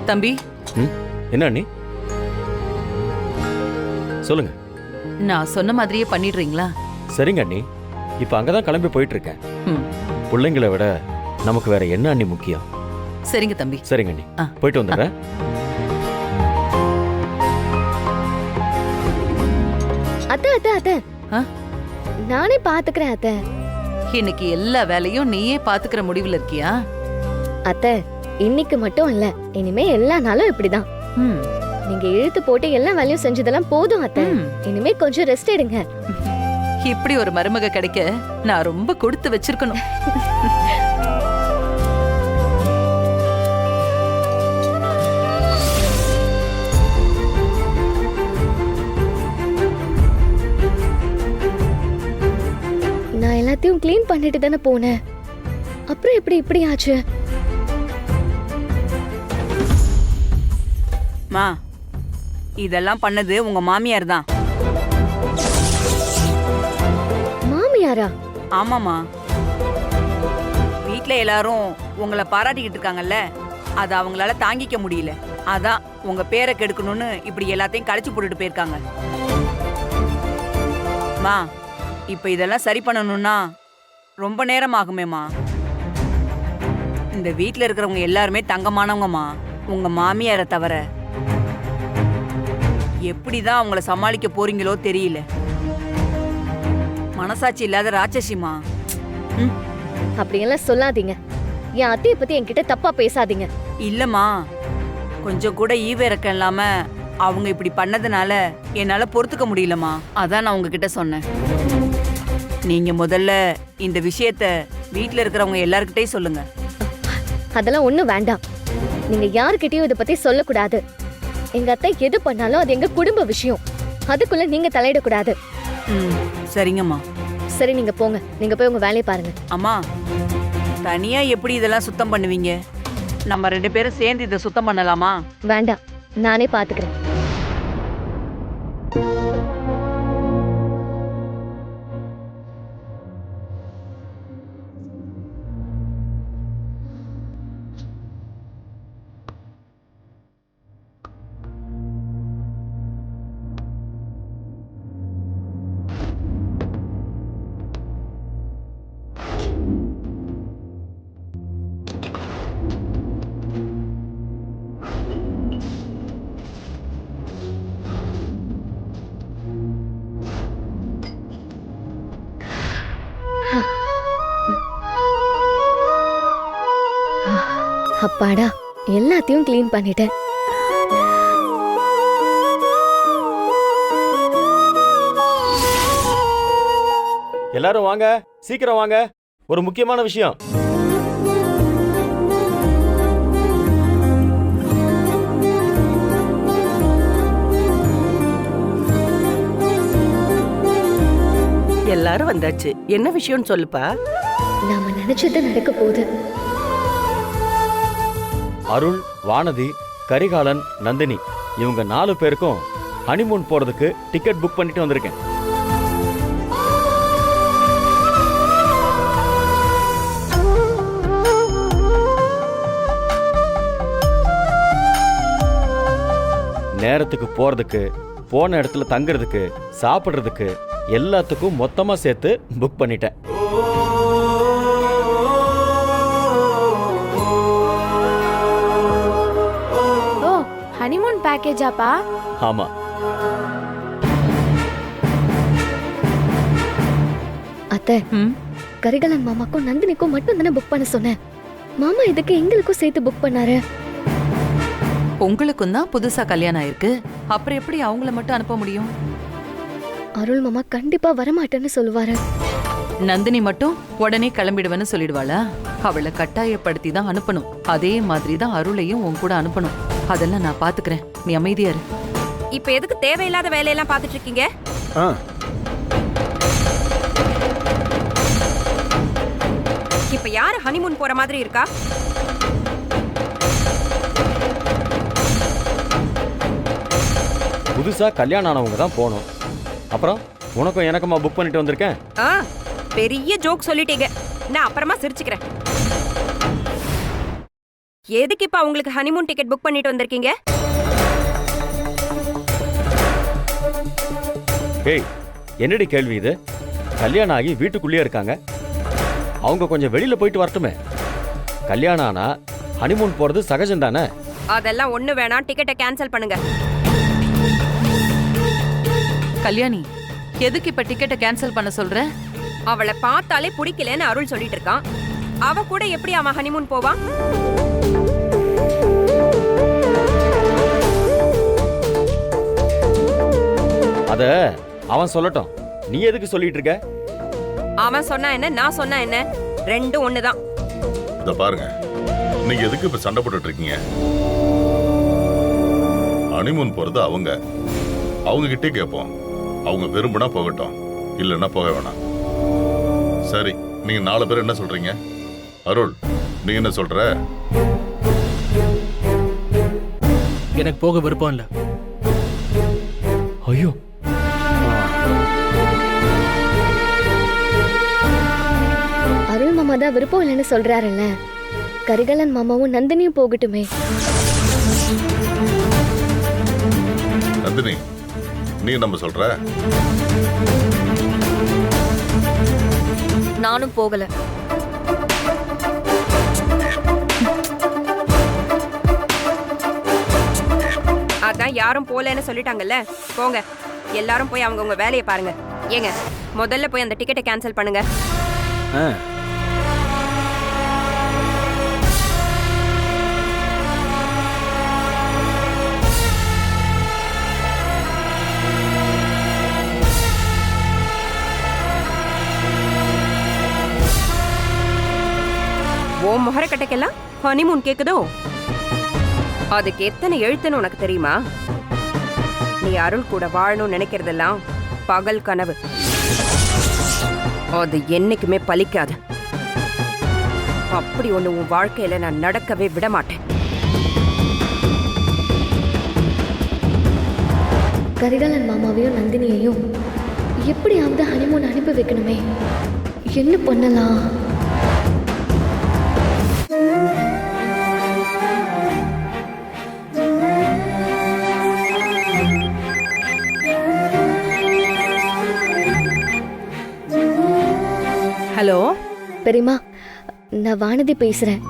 தம்பி, என்ன அண்ணி? சொல்லுங்க. நான் சொன்ன மாதிரியே பண்ணிடுறீங்களா? சரிங்க அண்ணி. இப்ப அங்கதான் கிளம்பி போயிட்டு இருக்கேன். ம், பிள்ளைங்களை விட நமக்கு வேற என்ன அண்ணி முக்கியம்? சரிங்க தம்பி. சரிங்க அண்ணி, ஆ. போயிட்டு வந்துடுறேன். அத்தை அத்தை அத்தை ஆ? நானே பாத்துக்கிறேன் அத்தை. இன்னைக்கு எல்லா வேலையும் நீயே பாத்துக்கிற முடிவுல இருக்கியா? அத்தை இன்னைக்கு மட்டும் இல்ல, இனிமே எல்லா நாளும் இப்படிதான். ம், நீங்க இழுத்து போட்டு எல்லா வேலையும் செஞ்சதெல்லாம் போதும் அத்தை. ம். இனிமே கொஞ்சம் ரெஸ்ட் எடுங்க. இப்படி ஒரு மருமக கிடைக்க நான் ரொம்ப கொடுத்து வச்சிருக்கணும். நான் எல்லாத்தையும் க்ளீன் பண்ணிட்டு தானே போனேன். அப்புறம் எப்படி இப்படி ஆச்சு? மா, இதெல்லாம் பண்ணது உங்க மாமியார் தான். மாமியாரா? ஆமாமா, வீட்ல எல்லாரும் உங்களை பாராட்டிக்கிட்டு இருக்காங்கல்ல, அது அவங்களால தாங்கிக்க முடியல. அதான் உங்க பேரை கெடுக்கணும்னு இப்படி எல்லாத்தையும் கழிச்சு போட்டுட்டு போயிருக்காங்க. மா, இப்ப இதெல்லாம் சரி பண்ணணும்னா ரொம்ப நேரம் ஆகுமேமா. இந்த வீட்ல இருக்கிறவங்க எல்லாருமே தங்கமானவங்கம்மா, உங்க மாமியாரை தவிர. எப்படிதான் அவங்கள சமாளிக்க போறீங்களோ தெரியல. மனசாட்சி இல்லாத ராட்சசிமா. அப்படியெல்லாம் சொல்லாதீங்க. என் அத்தைய பத்தி என்கிட்ட தப்பா பேசாதீங்க. இல்லம்மா, கொஞ்சம் கூட ஈவிரக்கம் இல்லாம அவங்க இப்படி பண்ணதுனால என்னால பொறுத்துக்க முடியலம்மா. அதான் நான் உங்ககிட்ட சொன்னேன். நீங்க முதல்ல இந்த விஷயத்த வீட்ல இருக்கிறவங்க எல்லார்கிட்டயும் சொல்லுங்க. அதெல்லாம் ஒண்ணும் வேண்டாம். நீங்க யார்கிட்டயும் இத பத்தி சொல்லக்கூடாது. எங்க அத்தை எது பண்ணாலும் அது எங்க குடும்ப விஷயம். அதுக்குள்ள நீங்க தலையிடக்கூடாது. ம், சரிங்கம்மா. சரி, நீங்க போங்க. நீங்க போய் உங்க வேலையை பாருங்க. அம்மா, தனியா எப்படி இதெல்லாம் சுத்தம் பண்ணுவீங்க? நம்ம 2 பேரும் சேர்ந்து இதை சுத்தம் பண்ணலாமா? வேண்டாம், நானே பாத்துக்கிறேன். அப்பாடா, எல்லாத்தையும் க்ளீன் பண்ணிட்டேன். எல்லாரும் வாங்க, சீக்கிரம் வாங்க. ஒரு முக்கியமான விஷயம். எல்லாரும் வந்தாச்சு. என்ன விஷயம்னு சொல்லுப்பா. நாம நினைச்சது நடக்க போகுது. அருள், வானதி, கரிகாலன், நந்தினி இவங்க 4 பேருக்கும் ஹனிமூன் போறதுக்கு டிக்கெட் புக் பண்ணிட்டு வந்திருக்கேன். நேரத்துக்கு போறதுக்கு, போன இடத்துல தங்குறதுக்கு, சாப்பிடுறதுக்கு எல்லாத்துக்கும் மொத்தமா சேர்த்து புக் பண்ணிட்டேன். ஓ, ஹனிமூன் பேக்கேஜாப்பா? ஆமா. அத்தை, ம், கரிகாலன் மாமாக்கும் நந்தினிக்கும் மட்டும் தானே புக் பண்ண சொன்னேன். மாமா இதுக்கு எங்களுக்கும் சேர்த்து புக் பண்ணாரு. உங்களுக்கும் தான் புதுசா கல்யாணம் ஆயிருக்கு. அப்புறம் எப்படி அவங்கள மட்டும் அனுப்ப முடியும்? அருள் மாமா கண்டிப்பா வரமாட்டேன்னு சொல்லுவாரு. நந்தினி மட்டும் உடனே கிளம்பிடுவேன்னு சொல்லிடுவாளா? அவளை கட்டாயப்படுத்தி தான் அனுப்பணும். அதே மாதிரி தான் அருளையும் உன் கூட அனுப்பணும். அதெல்லாம் நான் பாத்துக்கிறேன். நீ அமைதியா இரு. இப்ப எதுக்கு தேவையில்லாத வேலையெல்லாம் பாத்துட்டு இருக்கீங்க? இப்ப யாரு ஹனிமூன் போற மாதிரி இருக்கா? புதுசா கல்யாணம் ஆனவங்க தான் போகணும். அப்புறம் உனக்கும் எனக்குமா புக் பண்ணிட்டு வந்திருக்கேன். பெரிய ஜோக் சொல்லிட்டீங்க. நான் அப்புறமா சிரிச்சுக்கிறேன். எதுக்கு இப்ப அவங்களுக்கு ஹனிமூன் டிக்கெட் புக் பண்ணிட்டு வந்திருக்கீங்க? ஏய், என்னடி கேள்வி இது? கல்யாணம் ஆகி வீட்டுக்குள்ளேயே இருக்காங்க, அவங்க கொஞ்சம் வெளியில போயிட்டு வரட்டுமே. கல்யாணம் ஆனா ஹனிமூன் போறது சகஜம் தானே? அதெல்லாம் ஒண்ணு வேணாம், டிக்கெட்டை கேன்சல் பண்ணுங்க. கல்யாணி, எதுக்கு இப்ப டிக்கெட்டை கேன்சல் பண்ண சொல்ற? அவளை பார்த்தாலே பிடிக்கலன்னு அருள் சொல்லிட்டு இருக்கான். அவ கூட எப்படி அவன் ஹனிமூன் போவான்? அத அவன் சொல்லட்டும், நீ எதுக்கு சொல்லிட்டு இருக்க? அவன் சொன்னா என்ன, நான் சொன்னா என்ன, ரெண்டும் ஒண்ணுதான். இத பாருங்க, நீங்க எதுக்கு இப்ப சண்டை போட்டுட்டு இருக்கீங்க? ஹனிமூன் போறது அவங்க கிட்டே கேட்போம். அவங்க விரும்பினா போகட்டும், இல்லைன்னா போக வேணாம். சரி, நீங்க 4 பேர் என்ன சொல்றீங்க? அருள், நீ என்ன சொல்ற? எனக்கு போக விருப்பம் இல்ல. ஐயோ, அருள் மாமா தான் விருப்பம் இல்லைன்னு சொல்றாருல்ல, கரிகாலன் மாமாவும் நந்தினியும் போகட்டுமே. நந்தினி, நீ நம்ம சொல்ற? நானும் போகல. அதான் யாரும் போலன்னு சொல்லிட்டாங்கல்ல, போங்க. எல்லாரும் போய் அவங்கவுங்க வேலையை பாருங்க. ஏங்க, முதல்ல போய் அந்த டிக்கெட்டை கேன்சல் பண்ணுங்க. ஓ முகரக்கட்டைக்கெல்லாம் ஹனிமூன் கேக்குதோ? அதுக்கு எத்தனை எழுத்துன்னு உனக்கு தெரியுமா? நீ அருள் கூட வாழணும்னு நினைக்கிறதெல்லாம் பகல் கனவு. அது என்னைக்குமே பலிக்காது. அப்படி ஒண்ணு உன் வாழ்க்கையில நான் நடக்கவே விட மாட்டேன். கரிகாலன் மாமாவையும் நந்தினியையும் எப்படியாவது ஹனிமூன் அனுப்பி வைக்கணுமே. என்ன பண்ணலாம்? ஹலோ பெரியம்மா, நான் வானதி பேசுறேன்.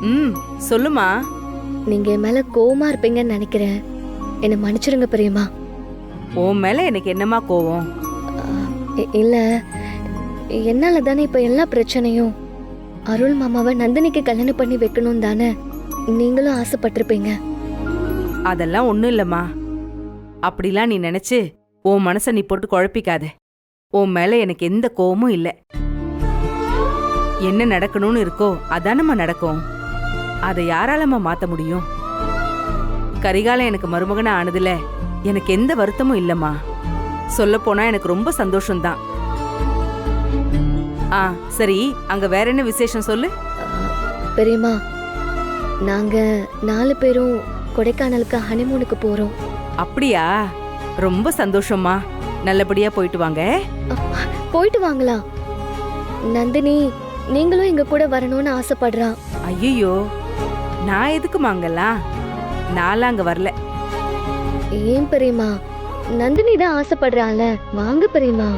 சொல்லுமா. நீங்க என் மேல கோவமா இருப்பீங்கன்னு நினைக்கிறேன். என்னை மன்னிச்சிருங்க பெரியம்மா. உன் மேல எனக்கு என்னமா கோவம்? இல்ல, என்னால தானே இப்ப எல்லா பிரச்சனையும். அருள் மாமாவை நந்தினிக்கு கல்யாணம் பண்ணி வைக்கணும் தானே நீங்களும் ஆசைப்பட்டிருப்பீங்க. அதெல்லாம் ஒண்ணும் இல்லம்மா. அப்படிலாம் நீ நினைச்சு உன் மனசை நீ போட்டு குழப்பிக்காத. உன் மேல எனக்கு எந்த கோவமும் இல்லை. என்ன நடக்கணும்னு இருக்கோ அதானம்மா நடக்கும். அதை யாராலம்மா மாத்த முடியும்? கரிகாலம் எனக்கு மருமகனா ஆனதுல எனக்கு எந்த வருத்தமும் இல்லம்மா. சொல்ல போனா எனக்கு ரொம்ப சந்தோஷம்தான். சரி, அங்க வேற என்ன விசேஷம் சொல்லு. பெரியம்மா, நாங்க 4 பேரும் கொடைக்கானலுக்கு ஹனிமூனுக்கு போறோம். அப்படியா? ரொம்ப சந்தோஷம்மா. நல்லபடியா போயிட்டு வாங்க. போயிட்டு வாங்களா? நந்தினி நீங்களும் எங்க கூட வரணும்னு ஆசைப்படுறா. ஐயோ, நான் எதுக்கு மாங்கலாம்? நான்லாம் அங்க வரல. ஏன் பெரியம்மா? நந்தினி தான் ஆசைப்படுறாள். வாங்க பெரியம்மா.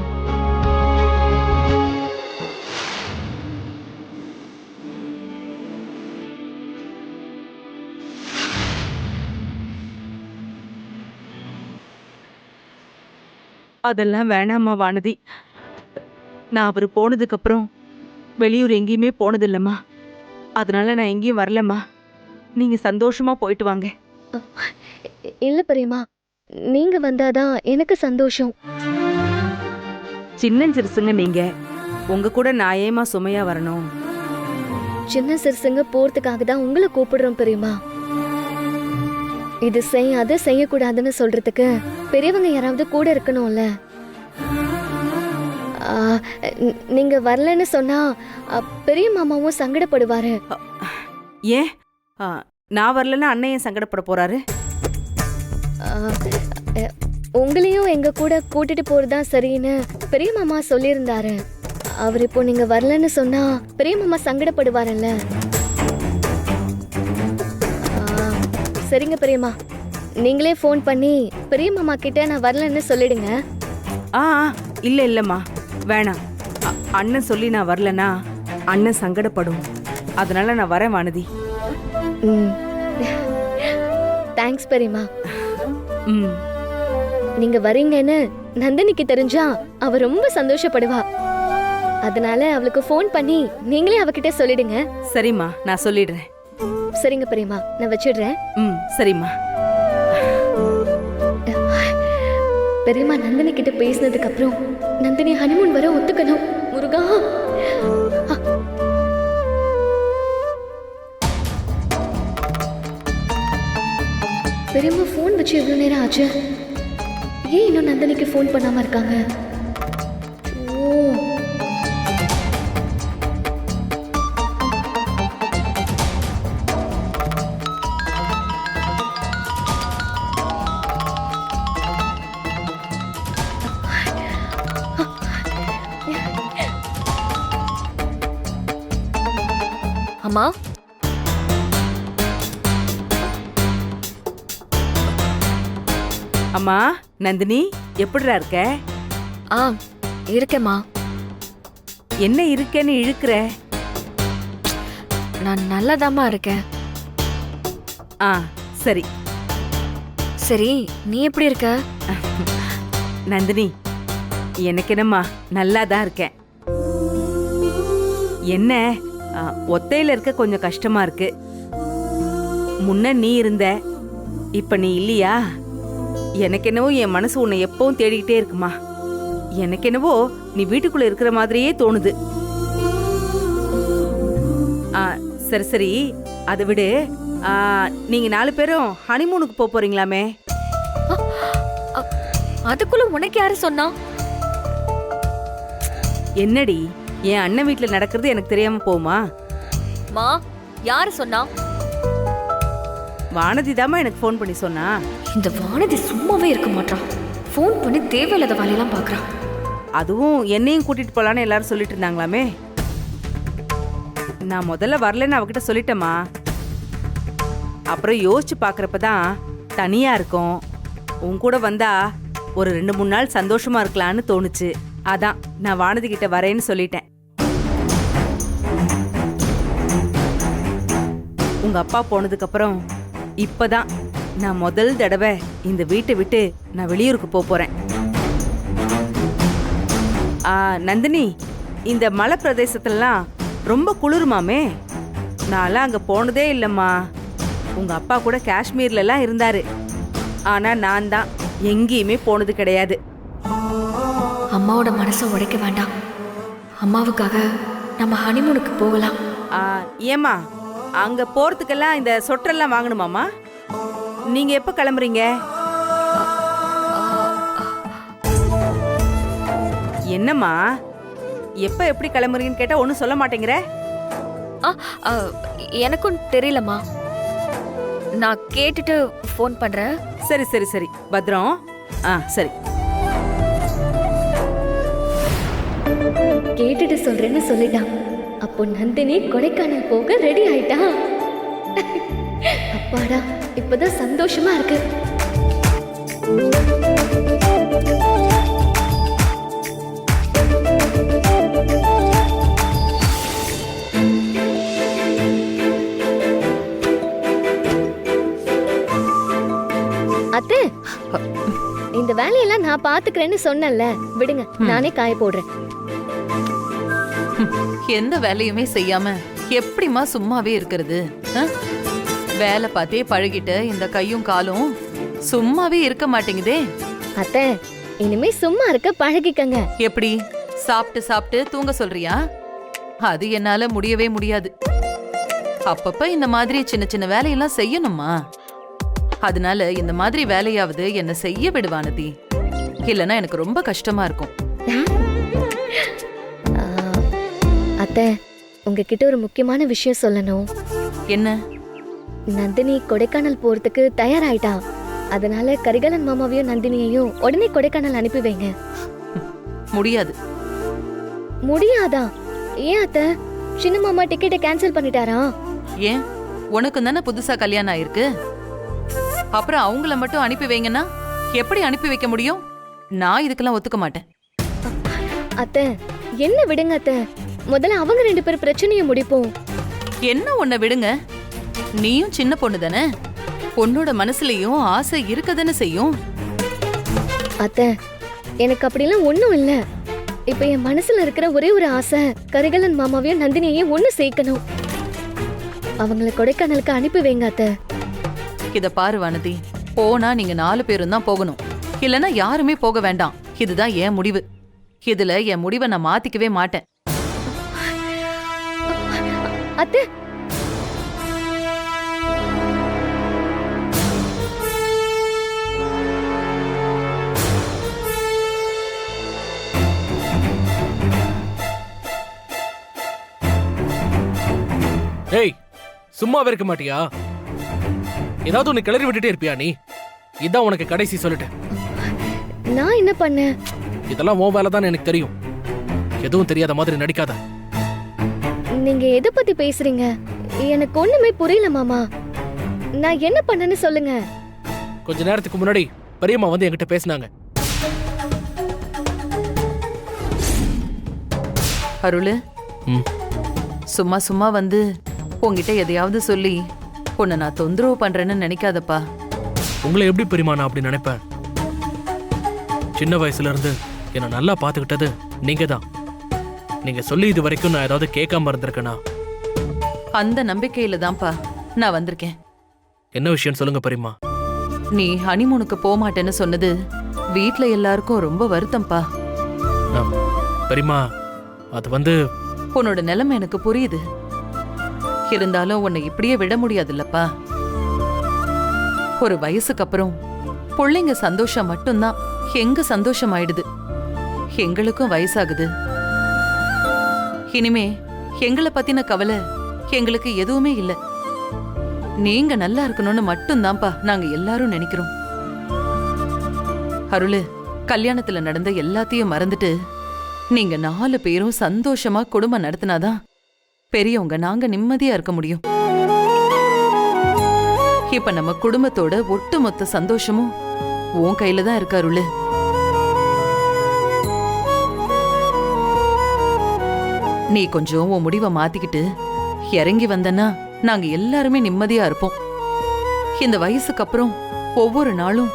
அதெல்லாம் வேணாம்மா வானதி. நான் அவர் போனதுக்கு அப்புறம் வெளியூர் எங்கேயுமே போனதில்லம்மா. அதனால நான் எங்கேயும் வரலம்மா. நீங்க சந்தோஷமா போயிட்டு வாங்க. இல்ல பெரியம்மா, நீங்க வந்தாதான் எனக்கு சந்தோஷம். சின்னஞ்சிறுசுங்க நீங்க, உங்க கூட நான் ஏமா சுமையா வரணும்? சின்ன சிறுசுங்க போறதுக்காக தான் உங்களை கூப்பிடுறோம் பெரியம்மா. இது செய் அது செய்யக்கூடாதுன்னு சொல்றதுக்கு பெரியவங்க யாராவது கூட இருக்கணும்ல. நீங்க வரலன்னு சொன்னா பெரிய மாமாவும் சங்கடப்படுவாரு. ஏன் நான் வரலன்னா அண்ணன் சங்கடப்பட போறாரு? உங்களையும் எங்க கூட கூட்டிட்டு போறதா சரின்னு பெரிய மாமா சொல்லியிருந்தாரு. அவர் இப்போ நீங்க வரலன்னு சொன்னா பெரிய மாமா சங்கடப்படுவாரல்ல. சரிங்க பெரியம்மா, நீங்களே ஃபோன் பண்ணி பெரிய மாமா கிட்ட நான் வரலன்னு சொல்லிடுங்க. ஆ ஆ, இல்ல இல்லம்மா வேணாம். அண்ணன் சொல்லி நான் வரலனா அண்ணன் சங்கடப்படும். அதனால நான் வரேன் வானதி. ம். தேங்க்ஸ் பெரியம்மா. ம். நீங்க வரீங்கன்னு நந்தினிக்கு தெரிஞ்சா அவ ரொம்ப சந்தோஷப்படுவா. அதனால அவளுக்கு ஃபோன் பண்ணி நீங்களே அவகிட்ட சொல்லிடுங்க. சரிம்மா, நான் சொல்லிடுறேன். சரிங்க பெரியம்மா, நான் வச்சிடுறேன். ம், சரிம்மா. பெரியம்மா நந்தினி கிட்ட பேசினதுக்கு அப்புறம் நந்தினி ஹனிமூன் வர ஒத்துக்கணும். முருகா. பெரியம்மா ஃபோன் வச்சு எவ்வளவு நேரம் ஆச்சு? ஏன் இன்னும் நந்தினிக்கு ஃபோன் பண்ணாம இருக்காங்க? ஓ, அம்மா. அம்மா நந்தினி, எப்படிடா இருக்க? ஆ, இருக்கேம்மா. என்ன இருக்கேன்னு இழுக்கிற? நான் நல்லதாம்மா இருக்கேன். ஆ சரி. சரி, நீ எப்படி இருக்க? நந்தினி, எனக்கு என்னம்மா நல்லா தான் இருக்கேன். என்ன ஒத்தையில இருக்க கொஞ்சம் கஷ்டமா இருக்கு. முன்ன நீ இருந்த, இப்ப நீ இல்லையா? எனக்கு என்னவோ என் மனசு உன்னை எப்பவும் தேடிக்கிட்டே இருக்குமா. எனக்கு என்னவோ நீ வீட்டுக்குள்ள இருக்கிற மாதிரியே தோணுது. சரி சரி, அதை விடு. நீங்க 4 பேரும் ஹனிமூனுக்கு போறீங்களாமே? அதுக்குள்ள உனக்கு யாரு சொன்னா? என்னடி, என் அண்ணன் வீட்டுல நடக்கிறது எனக்கு தெரியாம போமா? மா, யாரு சொன்னா? வானதி தாமா எனக்கு ஃபோன் பண்ணி சொன்னா. இந்த வானதி சும்மாவே இருக்க மாட்டான். ஃபோன் பண்ணி தேவையில்லாத வேலையெல்லாம் பாக்குறான். அதுவும் என்னையும் கூட்டிட்டு போலான்னு எல்லாரும் சொல்லிட்டு இருந்தாங்களாமே. நான் முதல்ல வரலன்னு அவகிட்ட சொல்லிட்டேம்மா. அப்புறம் யோசிச்சு பாக்குறப்பதான் தனியா இருக்கும், உன் கூட வந்தா ஒரு 2-3 நாள் சந்தோஷமா இருக்கலான்னு தோணுச்சு. அதான் நான் வானதி கிட்ட வரேன்னு சொல்லிட்டேன். உங்க அப்பா போனதுக்கு அப்புறம் இப்பதான் நான் முதல் தடவை இந்த வீட்டை விட்டு நான் வெளியூருக்கு போறேன். நந்தினி, இந்த மலை பிரதேசத்துலலாம் ரொம்ப குளிருமாமே. நான்லாம் அங்க போனதே இல்லம்மா. உங்க அப்பா கூட காஷ்மீர்ல எல்லாம் இருந்தாரு. ஆனா நான் தான் எங்கேயுமே போனது கிடையாது. அம்மாவோட மனசை உடைக்க வேண்டாம். அம்மாவுக்காக நம்ம ஹனிமூனுக்கு போகலாம். ஏமா, அங்க போறதுக்கெல்லாம் இந்த சொட்டரெல்லாம் வாங்கணுமாமா? நீங்க எப்ப கிளம்புறீங்க? என்னம்மா, எப்ப எப்படி கிளம்புறீங்கன்னு கேட்டா ஒன்னும் சொல்ல மாட்டேங்கிற? எனக்கும் தெரியலம்மா. நான் கேட்டுட்டு ஃபோன் பண்றேன். சரி சரி சரி, பத்ரம். சரி, கேட்டுட்டு சொல்றேன்னு சொல்லிட்டான். அப்போ நந்தினி கொடைக்கானல் போக ரெடி ஆயிட்டா. அப்பாடா, இப்பதான் சந்தோஷமா இருக்கு. அத்தை, இந்த வேலையெல்லாம் நான் பாத்துக்கிறேன்னு சொன்னேன்ல, விடுங்க, நானே காய போடுறேன். எந்த வேலையுமே செய்யாம எப்படிமா சும்மாவே இருக்கிறது? வேலை பார்த்தே பழகிட்ட இந்த கையும் காலும் சும்மாவே இருக்க மாட்டேங்குதே. அத்தை, இனிமே சும்மா இருக்க பழகிக்கங்க. எப்படி, சாப்பிட்டு சாப்பிட்டு தூங்க சொல்றியா? அது என்னால முடியவே முடியாது. அப்பப்ப இந்த மாதிரி சின்ன சின்ன வேலையெல்லாம் செய்யணுமா? அதனால இந்த மாதிரி வேலையாவது என்ன செய்ய விடுவானதி, இல்லைன்னா எனக்கு ரொம்ப கஷ்டமா இருக்கும். அத்தை, உங்ககிட்ட ஒரு முக்கியமான விஷயம் சொல்லணும். என்ன? நந்தினி கொடைக்கானல் போறதுக்கு தயாராயிட்டா. அதனால கரிகாலன் மாமாவையும் நந்தினியையும் உடனே கொடைக்கானல் அனுப்பி வைங்க. முடியாது. முடியாதா? ஏன் அத்தை? சின்ன மாமா டிக்கெட்டை கேன்சல் பண்ணிட்டாரா? ஏன், உனக்கு தானே புதுசா கல்யாணம் ஆயிருக்கு. அப்புறம் அவங்கள மட்டும் அனுப்பி வைங்கன்னா எப்படி அனுப்பி வைக்க முடியும்? நான் இதுக்கெல்லாம் ஒத்துக்க மாட்டேன். அத்தை என்ன விடுங்க அத்தை, முதல்ல அவங்க 2 பேர் பிரச்சனையை முடிப்போம். என்ன உன்னை விடுங்க, நீயும் சின்ன பொண்ணு தானே, பொண்ணோட மனசுலயும் ஆசை இருக்கதானே செய்யும். அத்தை எனக்கு அப்படிலாம் ஒண்ணும் இல்ல. இப்ப என் மனசுல இருக்கிற ஒரே ஒரு ஆசை, கரிகாலன் மாமாவையும் நந்தினியையும் ஒண்ணு சேர்க்கணும். அவங்கள கொடைக்கானலுக்கு அனுப்பி வைங்க அத்தை. இத பாரு வானதி, போனா நீங்க 4 பேரும் தான் போகணும், இல்லனா யாருமே போக வேண்டாம். இதுதான் என் முடிவு. இதுல என் முடிவை நான் மாத்திக்கவே மாட்டேன். அத்தை ஏய், சும்மாவே இருக்க மாட்டியா? ஏதாவது ஒன்று கிளறி விட்டுட்டே இருப்பியா நீ? இதான் உனக்கு கடைசி சொல்லிட்டேன். நான் என்ன பண்ணேன்? இதெல்லாம் உன் வேலை தான் எனக்கு தெரியும். எதுவும் தெரியாத மாதிரி நடிக்காத. நீங்க எதை பத்தி பேசுறீங்க? எனக்கு ஒண்ணுமே புரியல மாமா. நான் என்ன பண்ணேன்னு சொல்லுங்க. கொஞ்ச நேரத்துக்கு முன்னாடி பெரியம்மா வந்து என்கிட்ட பேசினாங்க. அருள், ம். சும்மா சும்மா வந்து உன்கிட்ட எதையாவது சொல்லி உன்னை நான் தொந்தரவு பண்றேன்னு நினைக்காதப்பா. உங்களை எப்படி பெரியம்மா நான் அப்படி நினைப்பேன்? சின்ன வயசுல இருந்து என்னை நல்லா பார்த்துக்கிட்டது நீங்க தான். நீங்க சொல்லி இது வரைக்கும் நான் ஏதாவது கேட்காம இருந்திருக்கேனா? அந்த நம்பிக்கையில தான்ப்பா நான் வந்திருக்கேன். என்ன விஷயம் சொல்லுங்க பெரியம்மா. நீ ஹனிமூனுக்கு போக மாட்டேன்னு சொன்னது வீட்ல எல்லாருக்கும் ரொம்ப வருத்தம்ப்பா. பெரியம்மா, அது வந்து உன்னோட நிலைமை எனக்கு புரியுது. இருந்தாலும் உன்னை இப்படியே விட முடியாதுல்லப்பா. ஒரு வயசுக்கு அப்புறம் பிள்ளைங்க சந்தோஷம் மட்டும்தான் எங்க சந்தோஷம் ஆயிடுது. எங்களுக்கும் வயசாகுது. இனிமே எங்களை பத்தின கவலை எங்களுக்கு எதுவுமே இல்ல. நீங்க நல்லா இருக்கணும்னு மட்டும்தான்ப்பா நாங்க எல்லாரும் நினைக்கிறோம். அருளு, கல்யாணத்துல நடந்த எல்லாத்தையும் மறந்துட்டு நீங்க 4 பேரும் சந்தோஷமா குடும்பம் நடத்தினாதான் பெரியவங்க நாங்க நிம்மதியா இருக்க முடியும். இப்ப நம்ம குடும்பத்தோட ஒட்டுமொத்த சந்தோஷமும் உன் கையில தான் இருக்கு அருளு. நீ கொஞ்சம் உன் முடிவை மாத்திக்கிட்டு இறங்கி வந்தனா நாங்க எல்லாருமே நிம்மதியா இருப்போம். இந்த வயசுக்கு அப்புறம் ஒவ்வொரு நாளும்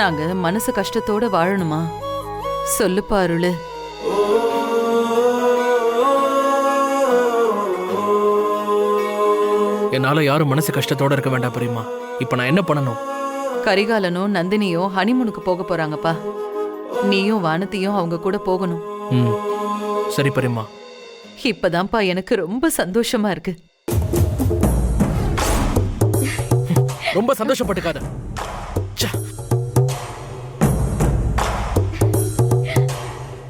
நாங்க மனசு கஷ்டத்தோட வாழணுமா? சொல்லுப்பா அருளு. என்னால யாரும் மனசு கஷ்டத்தோட இருக்க வேண்டாம் பெரியம்மா. இப்ப நான் என்ன பண்ணணும்? கரிகாலனும் நந்தினியும் ஹனிமூனுக்கு போக போறாங்கப்பா. நீயும் வானத்தையும் அவங்க கூட போகணும். ம், சரி பெரியம்மா. இப்பதான்ப்பா எனக்கு ரொம்ப சந்தோஷமா இருக்கு. ரொம்ப சந்தோஷப்பட்டுக்காத. ச்சே.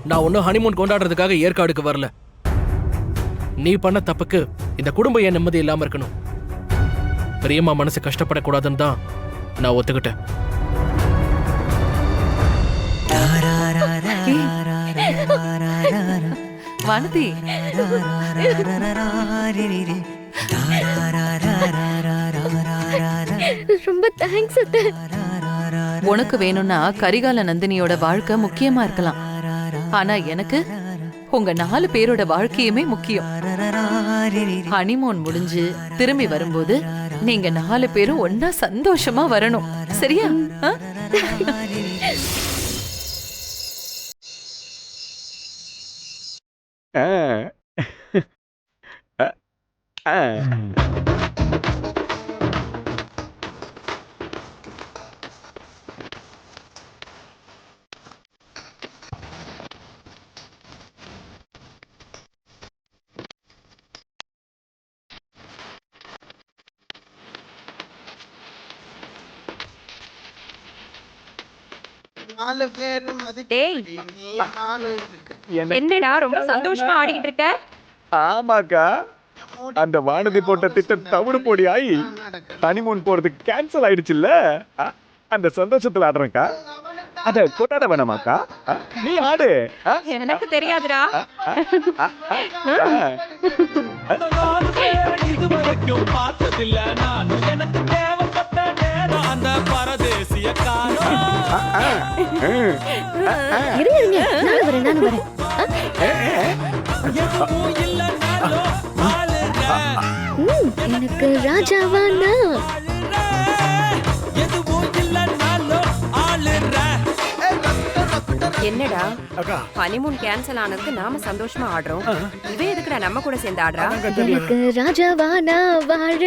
நான் ஒன்னும் ஹனிமூன் கொண்டாடுறதுக்காக ஏற்காடுக்கு வரல. நீ பண்ண தப்புக்கு இந்த குடும்பம் ஏன் நிம்மதி இல்லாம இருக்கணும்? பெரியம்மா மனசு கஷ்டப்படக்கூடாதுன்னு தான் நான் ஒத்துக்கிட்டேன். வானதி, ரொம்ப தேங்க்ஸ் அத்தை. உனக்கு வேணும்னா கரிகால நந்தினியோட வாழ்க்கை முக்கியமா இருக்கலாம். ஆனா எனக்கு உங்க 4 பேரோட வாழ்க்கையுமே முக்கியம். ஹனிமூன் முடிஞ்சு திரும்பி வரும்போது நீங்க 4 பேரும் ஒன்னா சந்தோஷமா வரணும். சரியா? டேய், என்னடா ரொம்ப சந்தோஷமா ஆடிக்கிட்டு இருக்க? ஆமாக்கா, அந்த வானதி போட்ட திட்டம் தவிடு பொடி ஆகி ஹனிமூன் போறதுக்கு கேன்சல் ஆயிடுச்சுல்ல. அந்த சந்தோஷத்துல ஆடுறேன்க்கா. அத கொண்டாட வேணாமாக்கா? நீ ஆடு. எனக்கு தெரியாதுடா. இதுவரைக்கும் பார்த்ததில்ல நான், எனக்கு தேவைப்பட்ட நேரம் அந்த இருங்க இருங்க, நானும் வரேன் நானும் வரேன். எனக்கு ராஜாவானா? என்னடா ஹனிமூன் கேன்சல் ஆனதுக்கு நாம சந்தோஷமா ஆடுறோம், இவ எதுக்குடா நம்ம கூட சேர்ந்து ஆடுறா? எனக்கு ராஜாவானா வாழ